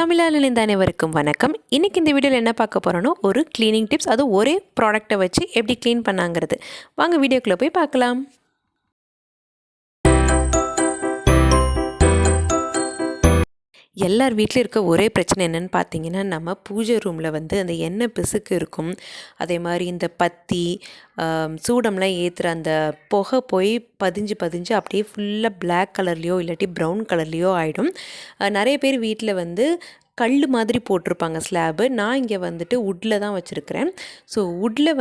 தமிழால் இணைந்த அனைவருக்கும் வணக்கம். இன்றைக்கி இந்த வீடியோவில் என்ன பார்க்க போகிறோன்னா ஒரு க்ளீனிங் டிப்ஸ், அது ஒரே ப்ராடக்டை வச்சு எப்படி க்ளீன் பண்ணாங்கிறது. வாங்க வீடியோக்குள்ளே போய் பார்க்கலாம். எல்லார் வீட்லேயும் இருக்க ஒரே பிரச்சனை என்னென்னு பார்த்தீங்கன்னா, நம்ம பூஜை ரூமில் அந்த எண்ணெய் பிசுக்கு இருக்கும். அதே மாதிரி இந்த பத்தி சூடம்லாம் ஏற்றுற அந்த புகை போய் பதிஞ்சு பதிஞ்சு அப்படியே ஃபுல்லாக பிளாக் கலர்லேயோ இல்லாட்டி ப்ரௌன் கலர்லேயோ ஆகிடும். நிறைய பேர் வீட்டில் கல் மாதிரி போட்டிருப்பாங்க ஸ்லாபு. நான் இங்கே வுட்டில் தான் வச்சுருக்கிறேன். ஸோ வுட்டில்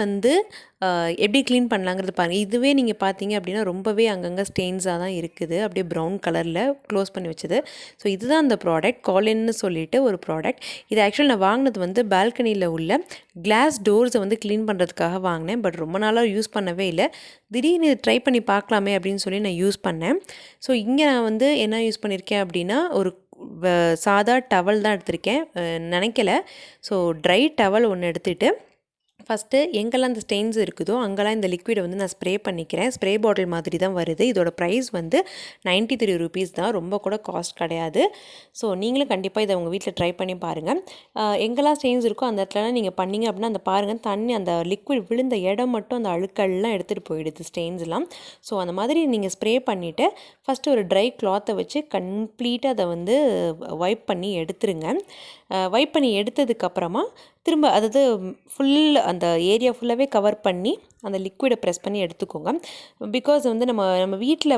எப்படி க்ளீன் பண்ணலாங்கிறது பாருங்கள். இதுவே நீங்கள் பார்த்தீங்க அப்படின்னா ரொம்பவே அங்கங்கே ஸ்டெயின்ஸாக தான் இருக்குது, அப்படியே ப்ரௌன் கலரில் க்ளோஸ் பண்ணி வச்சது. ஸோ இதுதான் அந்த ப்ராடக்ட், காலின்னு சொல்லிட்டு ஒரு ப்ராடக்ட். இது ஆக்சுவலி நான் வாங்கினது பால்கனியில் உள்ள கிளாஸ் டோர்ஸை க்ளீன் பண்ணுறதுக்காக வாங்கினேன். பட் ரொம்ப நாளாக யூஸ் பண்ணவே இல்லை. திடீர்னு ட்ரை பண்ணி பார்க்கலாமே அப்படின்னு சொல்லி நான் யூஸ் பண்ணேன். ஸோ இங்கே நான் என்ன யூஸ் பண்ணியிருக்கேன் அப்படின்னா, ஒரு சாதா டவல் தான் எடுத்திருக்கேன், நினைக்கல. ஸோ ட்ரை டவல் ஒன்று எடுத்துகிட்டு ஃபஸ்ட்டு எங்கெல்லாம் அந்த ஸ்டெயின்ஸ் இருக்குதோ அங்கெல்லாம் இந்த லிக்விடை நான் ஸ்ப்ரே பண்ணிக்கிறேன். ஸ்ப்ரே பாட்டில் மாதிரி தான் வருது. இதோட ப்ரைஸ் 93 rupees தான், ரொம்ப கூட காஸ்ட் கிடையாது. ஸோ நீங்களும் கண்டிப்பாக இதை உங்கள் வீட்டில் ட்ரை பண்ணி பாருங்கள். எங்கெல்லாம் ஸ்டெயின்ஸ் இருக்கோ அந்த இடத்துலலாம் நீங்கள் பண்ணிங்க அப்படின்னா அந்த பாருங்கள், தண்ணி அந்த லிக்விட் விழுந்த இடம் மட்டும் அந்த அழுக்கெல்லாம் எடுத்துகிட்டு போயிடுது, ஸ்டெயின்ஸ்லாம். ஸோ அந்த மாதிரி நீங்கள் ஸ்ப்ரே பண்ணிவிட்டு ஃபஸ்ட்டு ஒரு ட்ரை கிளாத்தை வச்சு கம்ப்ளீட்டாக அதை வைப் பண்ணி எடுத்துருங்க. வைப் பண்ணி எடுத்ததுக்கப்புறமா திரும்ப அதாவது ஃபுல் அந்த ஏரியா ஃபுல்லாகவே கவர் பண்ணி அந்த லிக்விடை ப்ரெஸ் பண்ணி எடுத்துக்கோங்க. பிகாஸ் நம்ம வீட்டில்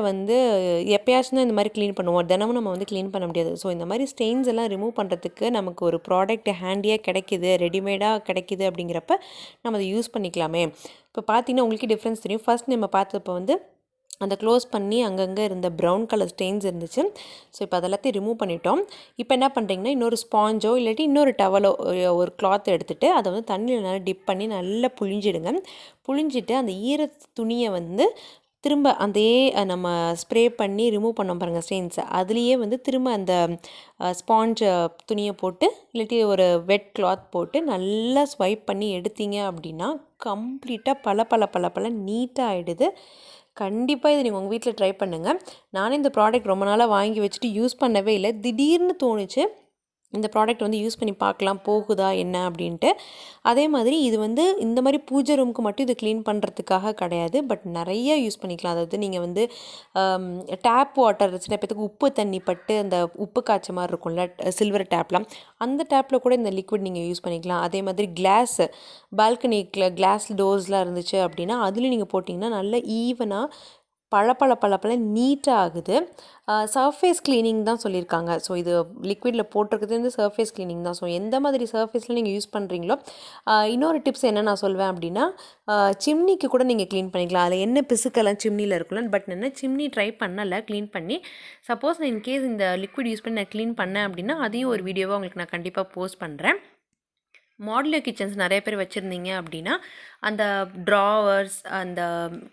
எப்போயாச்சும் தான் இந்த மாதிரி க்ளீன் பண்ணுவோம், தினமும் நம்ம க்ளீன் பண்ண முடியாது. ஸோ இந்த மாதிரி ஸ்டெயின்ஸ் எல்லாம் ரிமூவ் பண்ணுறதுக்கு நமக்கு ஒரு ப்ராடக்ட் ஹேண்டியாக கிடைக்கிது, ரெடிமேடாக கிடைக்கிது. அப்படிங்கிறப்ப நம்ம அதை யூஸ் பண்ணிக்கலாமே. இப்போ பார்த்தீங்கன்னா உங்களுக்கு டிஃப்ரென்ஸ் தெரியும். ஃபஸ்ட் நம்ம பார்த்தப்போ அந்த க்ளோஸ் பண்ணி அங்கங்கே இருந்த ப்ரௌன் கலர் ஸ்டெயின்ஸ் இருந்துச்சு. ஸோ இப்போ அதெல்லாத்தையும் ரிமூவ் பண்ணிட்டோம். இப்போ என்ன பண்ணுறீங்கன்னா, இன்னொரு ஸ்பாஞ்சோ இல்லாட்டி இன்னொரு டவலோ ஒரு கிளாத் எடுத்துகிட்டு அதை தண்ணியில் நல்லா டிப் பண்ணி நல்லா புழிஞ்சிடுங்க. புழிஞ்சிட்டு அந்த ஈர துணியை திரும்ப அதே நம்ம ஸ்ப்ரே பண்ணி ரிமூவ் பண்ணோம் பாருங்கள் ஸ்டெயின்ஸை, அதுலேயே திரும்ப அந்த ஸ்பாஞ்ச் துணியை போட்டு இல்லாட்டி ஒரு வெட் கிளாத் போட்டு நல்லா ஸ்வைப் பண்ணி எடுத்தீங்க அப்படின்னா கம்ப்ளீட்டாக பல நீட்டாக ஆகிடுது. கண்டிப்பாக இதை நீங்கள் உங்கள் வீட்டில் ட்ரை பண்ணுங்கள். நானே இந்த ப்ராடக்ட் ரொம்ப நாளாக வாங்கி வச்சுட்டு யூஸ் பண்ணவே இல்லை. திடீர்னு தோணுச்சு இந்த ப்ராடக்ட் யூஸ் பண்ணி பார்க்கலாம், போகுதா என்ன அப்படின்ட்டு. அதே மாதிரி இது இந்த மாதிரி பூஜை ரூமுக்கு மட்டும் இது க்ளீன் பண்ணுறதுக்காக கிடையாது, பட் நிறைய யூஸ் பண்ணிக்கலாம். அதாவது நீங்கள் டேப் வாட்டர் சில பேத்துக்கு உப்பு தண்ணி பட்டு அந்த உப்பு காய்ச்ச மாதிரி இருக்கும்ல சில்வர் டேப்லாம், அந்த டேப்பில் கூட இந்த லிக்விட் நீங்கள் யூஸ் பண்ணிக்கலாம். அதே மாதிரி பால்கனிக்கில் கிளாஸ் டோர்ஸ்லாம் இருந்துச்சு அப்படின்னா அதுலேயும் நீங்கள் போட்டிங்கன்னா நல்ல ஈவனாக பல நீட்டாக ஆகுது. சர்ஃபேஸ் க்ளீனிங் தான் சொல்லியிருக்காங்க. ஸோ இது லிக்விடில் போட்டிருக்கிறது சர்ஃபேஸ் க்ளீனிங் தான். ஸோ எந்த மாதிரி சர்ஃபேஸில் நீங்கள் யூஸ் பண்ணுறீங்களோ. இன்னொரு டிப்ஸ் என்ன நான் சொல்வேன் அப்படின்னா, சிம்னிக்கு கூட நீங்கள் க்ளீன் பண்ணிக்கலாம். அதில் என்ன பிசுக்கெல்லாம் சிம்னியில் இருக்குல்ல, பட் நான் சிம்னி ட்ரை பண்ணலை க்ளீன் பண்ணி. சப்போஸ் நான் இன்கேஸ் இந்த லிக்விட் யூஸ் பண்ணி நான் க்ளீன் பண்ணேன் அப்படின்னா அதையும் ஒரு வீடியோவாக உங்களுக்கு நான் கண்டிப்பாக போஸ்ட் பண்ணுறேன். மாடுலர் கிச்சன்ஸ் நிறைய பேர் வச்சுருந்தீங்க அப்படின்னா அந்த ட்ராவர்ஸ், அந்த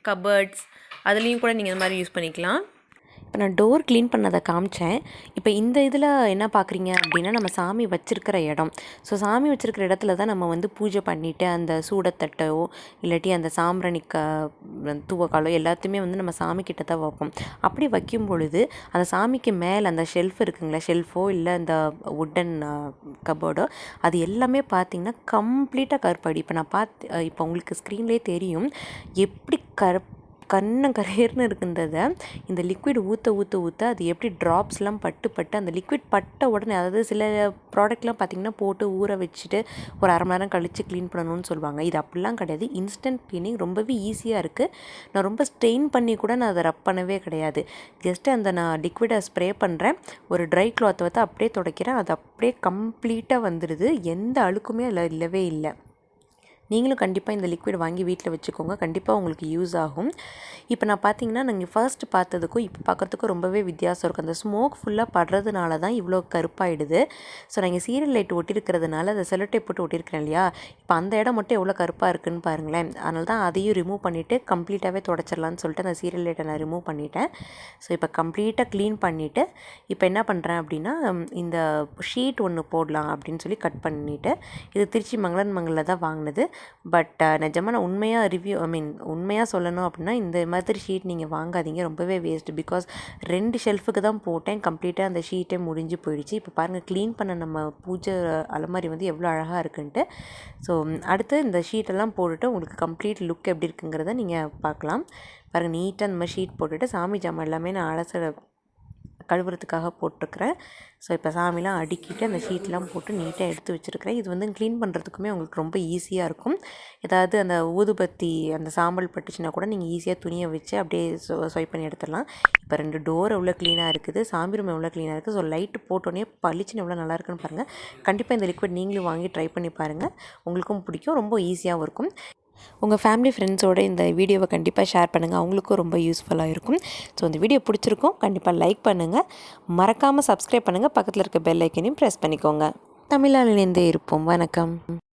கபர்ட்ஸ் அதுலேயும் கூட நீங்கள் இந்த மாதிரி யூஸ் பண்ணிக்கலாம். இப்போ நான் டோர் க்ளீன் பண்ணதை காமிச்சேன். இப்போ இந்த இதில் என்ன பார்க்குறீங்க அப்படின்னா, நம்ம சாமி வச்சுருக்கிற இடம். ஸோ சாமி வச்சுருக்கிற இடத்துல தான் நம்ம பூஜை பண்ணிவிட்டு அந்த சூடத்தட்டோ இல்லாட்டி அந்த சாம்பிராணிக்க தூவக்காலோ எல்லாத்தையுமே நம்ம சாமிக்கிட்ட தான் வைப்போம். அப்படி வைக்கும் பொழுது அந்த சாமிக்கு மேலே அந்த ஷெல்ஃப் இருக்குங்களா, ஷெல்ஃபோ இல்லை அந்த வுட்டன் கபோர்டோ, அது எல்லாமே பார்த்திங்கன்னா கம்ப்ளீட்டாக கருப்பாடி. இப்போ உங்களுக்கு ஸ்க்ரீன்லேயே தெரியும் எப்படி கரையர்னு இருக்குன்றதை இந்த லிக்விட் ஊற்ற அது எப்படி ட்ராப்ஸ்லாம் பட்டு அந்த லிக்விட் பட்ட உடனே, அதாவது சில ப்ராடக்ட்லாம் பார்த்திங்கன்னா போட்டு ஊற வச்சுட்டு ஒரு அரை மணி நேரம் கழித்து க்ளீன் பண்ணணும்னு சொல்லுவாங்க. இது அப்படிலாம் கிடையாது. இன்ஸ்டன்ட் க்ளீனிங் ரொம்பவே ஈஸியாக இருக்குது. நான் ரொம்ப ஸ்ட்ரெயின் பண்ணி கூட நான் அதை ரப் பண்ணவே கிடையாது. ஜஸ்ட்டு நான் லிக்விடை ஸ்ப்ரே பண்ணுறேன், ஒரு ட்ரை கிளாத்தை அப்படியே துடைக்கிறேன், அது அப்படியே கம்ப்ளீட்டாக வந்துடுது. எந்த அழுக்குமே அதில் இல்லவே இல்லை. நீங்களும் கண்டிப்பாக இந்த லிக்விட் வாங்கி வீட்டில் வச்சுக்கோங்க, கண்டிப்பாக உங்களுக்கு யூஸ் ஆகும். இப்போ நான் பார்த்தீங்கன்னா நீங்கள் ஃபர்ஸ்ட் பார்த்ததுக்கும் இப்போ பார்க்குறதுக்கும் ரொம்பவே வித்தியாசம் இருக்கும். அந்த ஸ்மோக் ஃபுல்லாக படுறதுனால தான் இவ்வளோ கருப்பாயிடுது. ஸோ நாங்கள் சீரியல் லைட் ஒட்டியிருக்கிறதுனால அதை செல்லோ டேப் போட்டு ஒட்டியிருக்கிறேன் இல்லையா, இப்போ அந்த இடம் மட்டும் எவ்வளோ கருப்பாக இருக்குதுன்னு பாருங்களேன். அதனால தான் அதையும் ரிமூவ் பண்ணிவிட்டு கம்ப்ளீட்டாகவே தொடச்சிடலான்னு சொல்லிட்டு அந்த சீரியல் லைட்டை நான் ரிமூவ் பண்ணிவிட்டேன். ஸோ இப்போ கம்ப்ளீட்டாக க்ளீன் பண்ணிவிட்டு இப்போ என்ன பண்ணுறேன் அப்படின்னா, இந்த ஷீட் ஒன்று போடலாம் அப்படின்னு சொல்லி கட் பண்ணிவிட்டு, இது திருச்சி மங்களன் மங்களில் தான் வாங்கினது. பட் நிஜமாக நான் உண்மையாக சொல்லணும் அப்படின்னா இந்த மாதிரி ஷீட் நீங்கள் வாங்காதீங்க, ரொம்பவே வேஸ்ட்டு. பிகாஸ் 2 ஷெல்ஃபுக்கு தான் போட்டேன், கம்ப்ளீட்டாக அந்த ஷீட்டே முடிஞ்சு போயிடுச்சு. இப்போ பாருங்கள், க்ளீன் பண்ண நம்ம பூஜை அலமாரி வந்து எவ்வளோ அழகாக இருக்குன்ட்டு. ஸோ அடுத்து இந்த ஷீட்டெல்லாம் போட்டுட்டு உங்களுக்கு கம்ப்ளீட் லுக் எப்படி இருக்குங்கிறத நீங்கள் பார்க்கலாம். பாருங்கள், நீட்டாக இந்த மாதிரி ஷீட் போட்டுட்டு சாமி ஜாமான் எல்லாமே நான் கழுவுறதுக்காக போட்டிருக்கிறேன். ஸோ இப்போ சாமிலாம் அடுக்கிட்டு அந்த ஷீட்லாம் போட்டு நீட்டாக எடுத்து வச்சுருக்கிறேன். இது வந்து க்ளீன் பண்ணுறதுக்குமே உங்களுக்கு ரொம்ப ஈஸியாக இருக்கும். ஏதாவது அந்த ஊதுபத்தி அந்த சாம்பல் பட்டுச்சுன்னா கூட நீங்கள் ஈஸியாக துணியை வச்சு அப்படியே ஸ்வைப் பண்ணி எடுத்துடலாம். இப்போ 2 டோர் எவ்வளோ க்ளீனாக இருக்குது, சாமி ரூம் எவ்வளோ க்ளீனாக இருக்குது. ஸோ லைட்டு போட்டோன்னே பளிச்சுன்னு எவ்வளோ நல்லா இருக்குன்னு பாருங்கள். கண்டிப்பாக இந்த லிக்விட் நீங்களும் வாங்கி ட்ரை பண்ணி பாருங்கள், உங்களுக்கும் பிடிக்கும், ரொம்ப ஈஸியாகவும் இருக்கும். உங்கள் ஃபேமிலி ஃப்ரெண்ட்ஸோடு இந்த வீடியோவை கண்டிப்பாக ஷேர் பண்ணுங்கள், அவங்களுக்கும் ரொம்ப யூஸ்ஃபுல்லாக இருக்கும். ஸோ இந்த வீடியோ பிடிச்சிருக்கும், கண்டிப்பாக லைக் பண்ணுங்கள், மறக்காமல் சப்ஸ்கிரைப் பண்ணுங்கள், பக்கத்தில் இருக்க பெல் ஐக்கனையும் ப்ரெஸ் பண்ணிக்கோங்க. தமிழால் இணைந்தே இருப்போம். வணக்கம்.